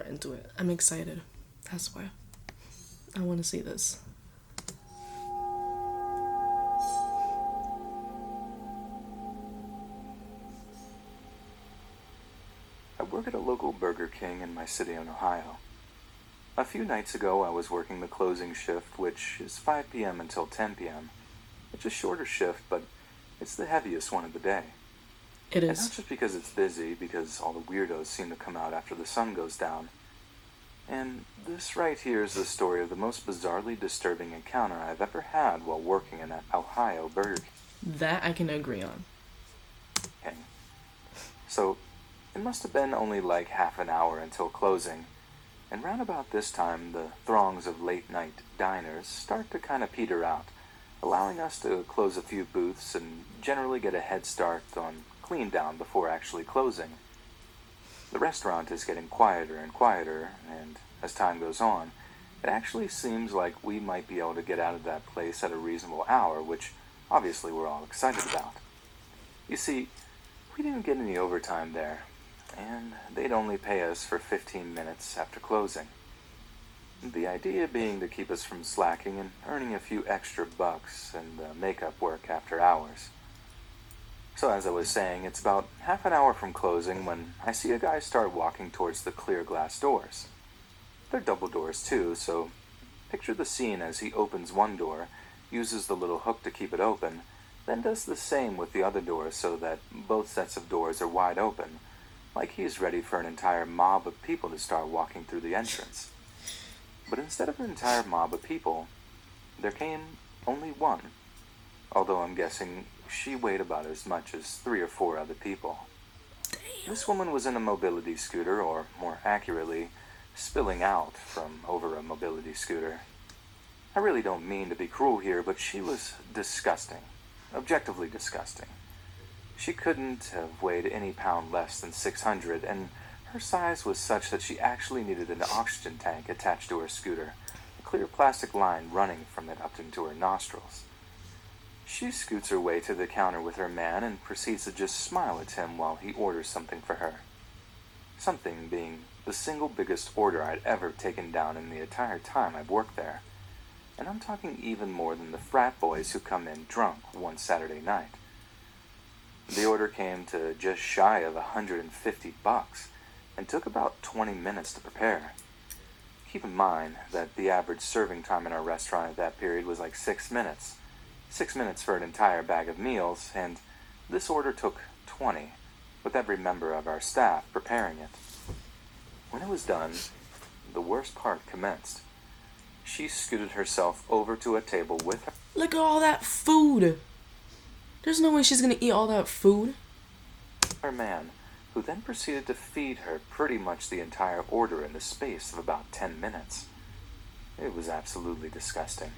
into it. I'm excited. That's why. I want to see this. I work at a local Burger King in my city in Ohio. A few nights ago, I was working the closing shift, which is 5 p.m. until 10 p.m. It's a shorter shift, but it's the heaviest one of the day. It And is. not just because it's busy, because all the weirdos seem to come out after the sun goes down. And this right here is the story of the most bizarrely disturbing encounter I've ever had while working in that Ohio Burger That I can agree on. King. So, it must have been only like half an hour until closing, and round about this time, the throngs of late-night diners start to kind of peter out, allowing us to close a few booths and generally get a head start on clean down before actually closing. The restaurant is getting quieter and quieter, and as time goes on, it actually seems like we might be able to get out of that place at a reasonable hour, which obviously we're all excited about. You see, we didn't get any overtime there, and they'd only pay us for 15 minutes after closing. The idea being to keep us from slacking and earning a few extra bucks and makeup work after hours. So as I was saying, it's about half an hour from closing when I see a guy start walking towards the clear glass doors. They're double doors too, so picture the scene as he opens one door, uses the little hook to keep it open, then does the same with the other door so that both sets of doors are wide open, like he's ready for an entire mob of people to start walking through the entrance. But instead of an entire mob of people, there came only one, although I'm guessing she weighed about as much as 3 or 4 other people. This woman was in a mobility scooter, or more accurately, spilling out from over a mobility scooter. I really don't mean to be cruel here, but she was disgusting. Objectively disgusting. She couldn't have weighed any pound less than 600, and her size was such that she actually needed an oxygen tank attached to her scooter, a clear plastic line running from it up into her nostrils. She scoots her way to the counter with her man and proceeds to just smile at him while he orders something for her. Something being the single biggest order I'd ever taken down in the entire time I've worked there. And I'm talking even more than the frat boys who come in drunk one Saturday night. The order came to just shy of $150 and took about 20 minutes to prepare. Keep in mind that the average serving time in our restaurant at that period was like 6 minutes. 6 minutes for an entire bag of meals, and this order took 20, with every member of our staff preparing it. When it was done, the worst part commenced. She scooted herself over to a table with Look at all that food. There's no way she's gonna eat all that food. her man, who then proceeded to feed her pretty much the entire order in the space of about 10 minutes. It was absolutely disgusting.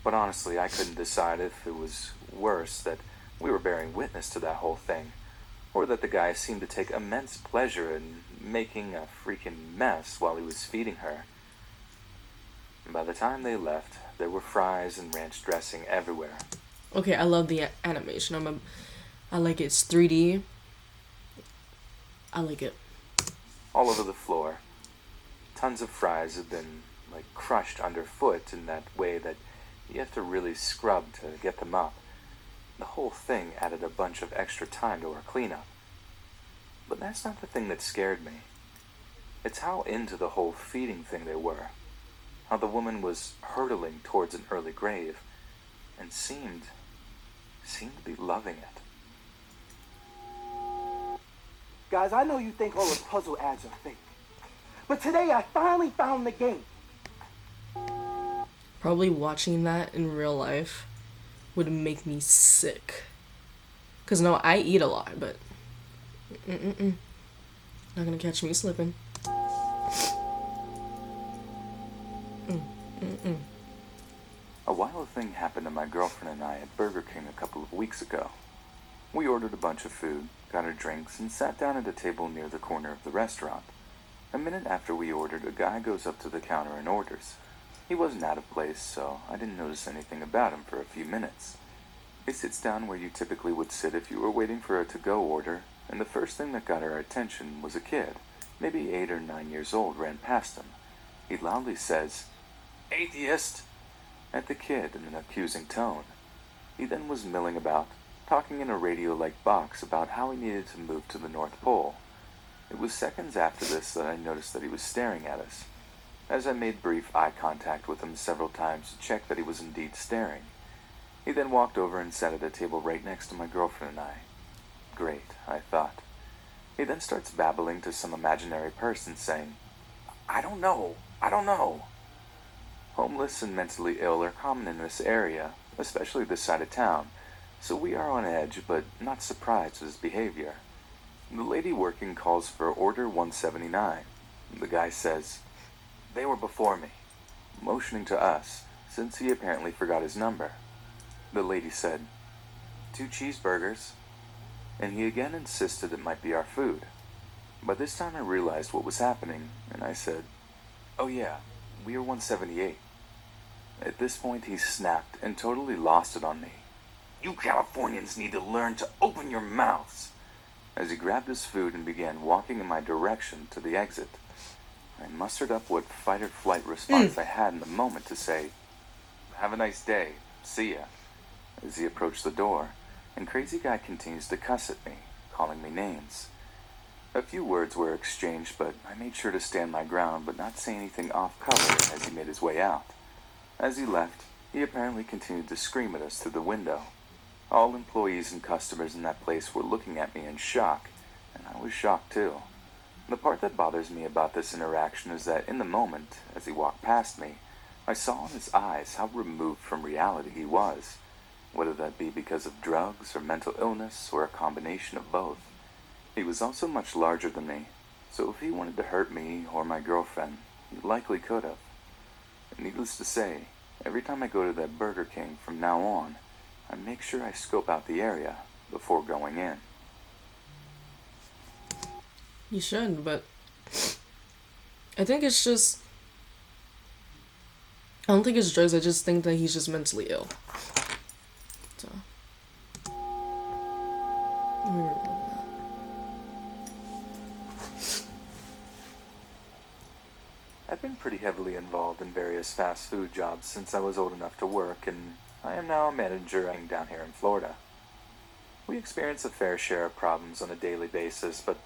But honestly, I couldn't decide if it was worse that we were bearing witness to that whole thing, or that the guy seemed to take immense pleasure in making a freaking mess while he was feeding her. And by the time they left, there were fries and ranch dressing everywhere. Okay, I love the animation. I like it's 3D. I like it. All over the floor. Tons of fries have been, like, crushed underfoot in that way that you have to really scrub to get them up. The whole thing added a bunch of extra time to our cleanup. But that's not the thing that scared me. It's how into the whole feeding thing they were. How the woman was hurtling towards an early grave and seemed to be loving it. Guys, I know you think all the puzzle ads are fake, but today I finally found the game. Probably watching that in real life would make me sick. Cause no, I eat a lot, but not gonna catch me slipping. A wild thing happened to my girlfriend and I at Burger King a couple of weeks ago. We ordered a bunch of food, got our drinks, and sat down at a table near the corner of the restaurant. A minute after we ordered, a guy goes up to the counter and orders. He wasn't out of place, so I didn't notice anything about him for a few minutes. He sits down where you typically would sit if you were waiting for a to-go order, and the first thing that got our attention was a kid, maybe 8 or 9 years old, ran past him. He loudly says, "Atheist!" at the kid in an accusing tone. He then was milling about, talking in a radio-like box about how he needed to move to the North Pole. It was seconds after this that I noticed that he was staring at us. As I made brief eye contact with him several times to check that he was indeed staring, he then walked over and sat at a table right next to my girlfriend and I. Great, I thought. He then starts babbling to some imaginary person saying, I don't know. Homeless and mentally ill are common in this area, especially this side of town, so we are on edge but not surprised at his behavior. The lady working calls for order 179. The guy says, "They were before me," motioning to us, since he apparently forgot his number. The lady said, "2 cheeseburgers," and he again insisted it might be our food. By this time I realized what was happening, and I said, "Oh yeah, we are 178. At this point he snapped and totally lost it on me. "You Californians need to learn to open your mouths," as he grabbed his food and began walking in my direction to the exit. I mustered up what fight or flight response I had in the moment to say, "Have a nice day, see ya," as he approached the door, and Crazy Guy continues to cuss at me, calling me names. A few words were exchanged, but I made sure to stand my ground but not say anything off color as he made his way out. As he left, he apparently continued to scream at us through the window. All employees and customers in that place were looking at me in shock, and I was shocked too. The part that bothers me about this interaction is that in the moment, as he walked past me, I saw in his eyes how removed from reality he was, whether that be because of drugs or mental illness or a combination of both. He was also much larger than me, so if he wanted to hurt me or my girlfriend, he likely could have. Needless to say, every time I go to that Burger King from now on, I make sure I scope out the area before going in. You should, but I think it's just... I don't think it's drugs, I just think that he's just mentally ill. So... I've been pretty heavily involved in various fast food jobs since I was old enough to work, and I am now a manager down here in Florida. We experience a fair share of problems on a daily basis, but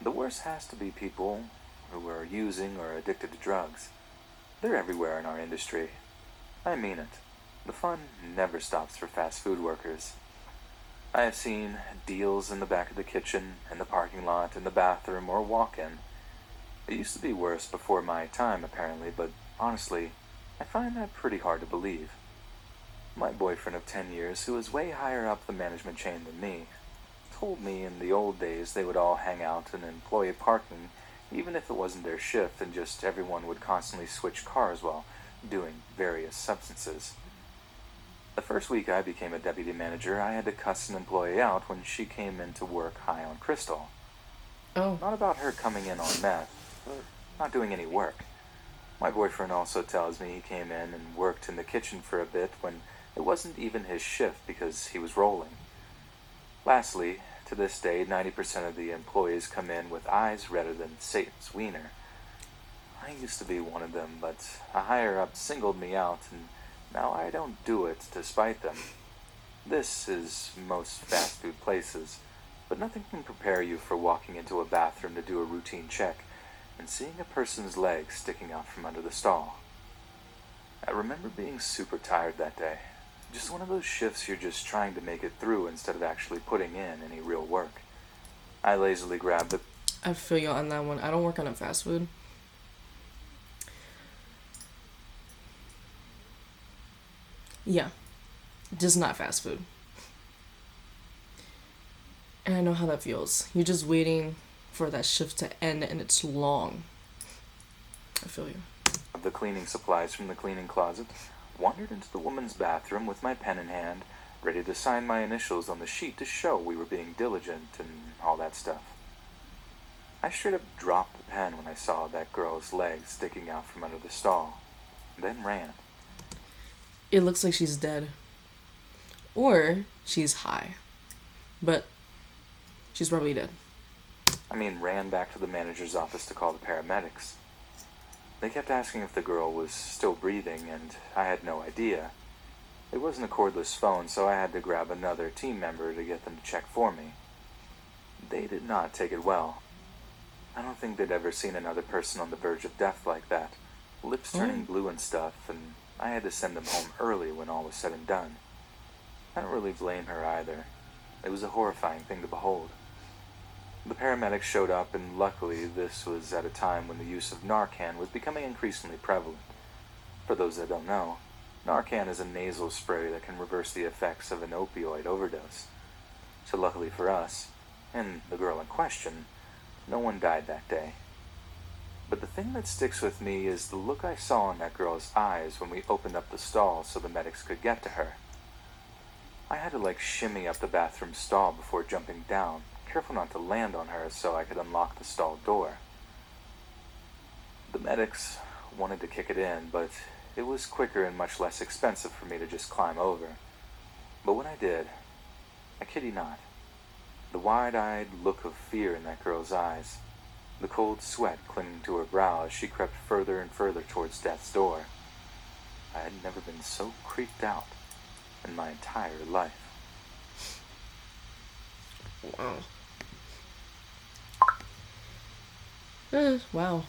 the worst has to be people who are using or addicted to drugs. They're everywhere in our industry. I mean it. The fun never stops for fast food workers. I have seen deals in the back of the kitchen, in the parking lot, in the bathroom, or walk-in. It used to be worse before my time, apparently, but honestly, I find that pretty hard to believe. My boyfriend of 10 years, who is way higher up the management chain than me, told me in the old days they would all hang out in employee parking, even if it wasn't their shift, and just everyone would constantly switch cars while doing various substances. The first week I became a deputy manager, I had to cuss an employee out when she came in to work high on crystal. Oh. Not about her coming in on meth, but not doing any work. My boyfriend also tells me he came in and worked in the kitchen for a bit when it wasn't even his shift because he was rolling. Lastly, to this day, 90% of the employees come in with eyes redder than Satan's wiener. I used to be one of them, but a higher-up singled me out, and now I don't do it to spite them. This is most fast food places, but nothing can prepare you for walking into a bathroom to do a routine check and seeing a person's legs sticking out from under the stall. I remember being super tired that day. Just one of those shifts you're just trying to make it through instead of actually putting in any real work. I lazily grabbed the... I feel you on that one. I don't work on a fast food. Yeah. Just not fast food. And I know how that feels. You're just waiting for that shift to end and it's long. I feel you. The cleaning supplies from the cleaning closet, wandered into the woman's bathroom with my pen in hand, ready to sign my initials on the sheet to show we were being diligent and all that stuff. I straight up dropped the pen when I saw that girl's legs sticking out from under the stall, then ran. It looks like she's dead. Or she's high. But she's probably dead. ran back to the manager's office to call the paramedics. They kept asking if the girl was still breathing, and I had no idea. It wasn't a cordless phone, so I had to grab another team member to get them to check for me. They did not take it well. I don't think they'd ever seen another person on the verge of death like that, lips turning blue and stuff, and I had to send them home early when all was said and done. I don't really blame her either. It was a horrifying thing to behold. The paramedics showed up, and luckily this was at a time when the use of Narcan was becoming increasingly prevalent. For those that don't know, Narcan is a nasal spray that can reverse the effects of an opioid overdose. So luckily for us, and the girl in question, no one died that day. But the thing that sticks with me is the look I saw in that girl's eyes when we opened up the stall so the medics could get to her. I had to shimmy up the bathroom stall before jumping down, careful not to land on her so I could unlock the stall door. The medics wanted to kick it in, but it was quicker and much less expensive for me to just climb over. But when I did, I kid you not, the wide-eyed look of fear in that girl's eyes, the cold sweat clinging to her brow as she crept further and further towards death's door. I had never been so creeped out in my entire life. Wow. Wow.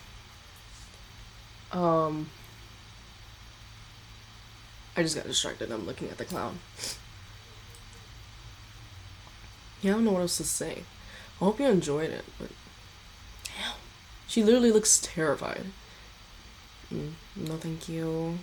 I just got distracted. I'm looking at the clown. Yeah, I don't know what else to say. I hope you enjoyed it, but damn. She literally looks terrified. No, thank you.